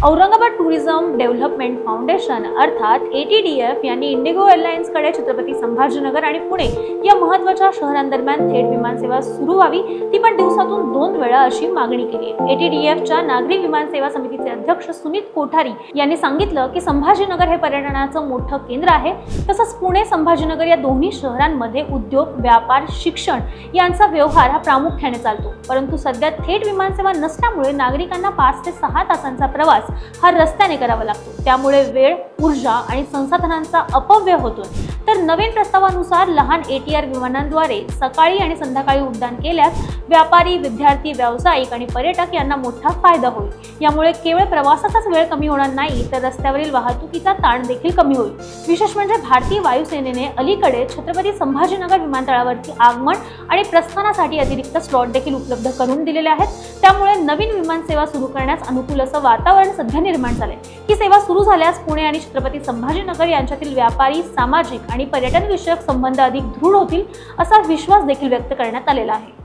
Aurangabad tourism development foundation अर्थात ATDF यांनी Indigo एअरलाइन्सकडे Chhatrapati Sambhajinagar आणि पुणे या महत्त्वाच्या शहरांदरम्यान थेट विमानसेवा सुरू व्हावी, ती पण दिवसातून 2 वेळा अशी मागणी केली आहे। ATDFच्या नागरी विमान सेवा समितीचे अध्यक्ष सुनीत कोठारी यांनी सांगितलं की संभाजीनगर हे पर्यटनाचं मोठं केंद्र आहे, तसंच पुणे संभाजीनगर या दोन्ही शहरांमध्ये उद्योग, व्यापार, शिक्षण यांचा व्यवहार हा प्रामुख्याने चालतो। परंतु सध्या थेट विमानसेवा नसल्यामुळे नागरिकांना 5 ते 6 तासांचा प्रवास हा रस्त्याने करावा लागतो, त्यामुळे वेळ, ऊर्जा आणि संसाधनांचा अपव्यय होतोय। तर नवीन प्रस्तावानुसार लहान ATR विमानांद्वारे सकाळी आणि संध्याकाळी उड्डाण केल्यास व्यापारी, विद्यार्थी, व्यावसायिक आणि पर्यटक यांना मोठा फायदा होईल। यामुळे केवळ प्रवासाचाच वेळ कमी होणार नाही, तर रस्त्यावरील वाहतुकीचा ताण देखील कमी होईल। विशेष म्हणजे भारतीय वायुसेनेने अलीकडे छत्रपती संभाजीनगर विमानतळावरती आगमन आणि प्रस्थानासाठी अतिरिक्त स्लॉट देखील उपलब्ध करून दिलेले आहेत। त्यामुळे नवीन विमानसेवा सुरू करण्यास अनुकूल असं वातावरण सध्या निर्माण झालंय। ही सेवा सुरू झाल्यास पुणे आणि छत्रपती संभाजीनगर यांच्यातील व्यापारी, सामाजिक आणि पर्यटन विषयक संबंध अधिक दृढ होतील, असा विश्वास देखील व्यक्त करण्यात आलेला आहे।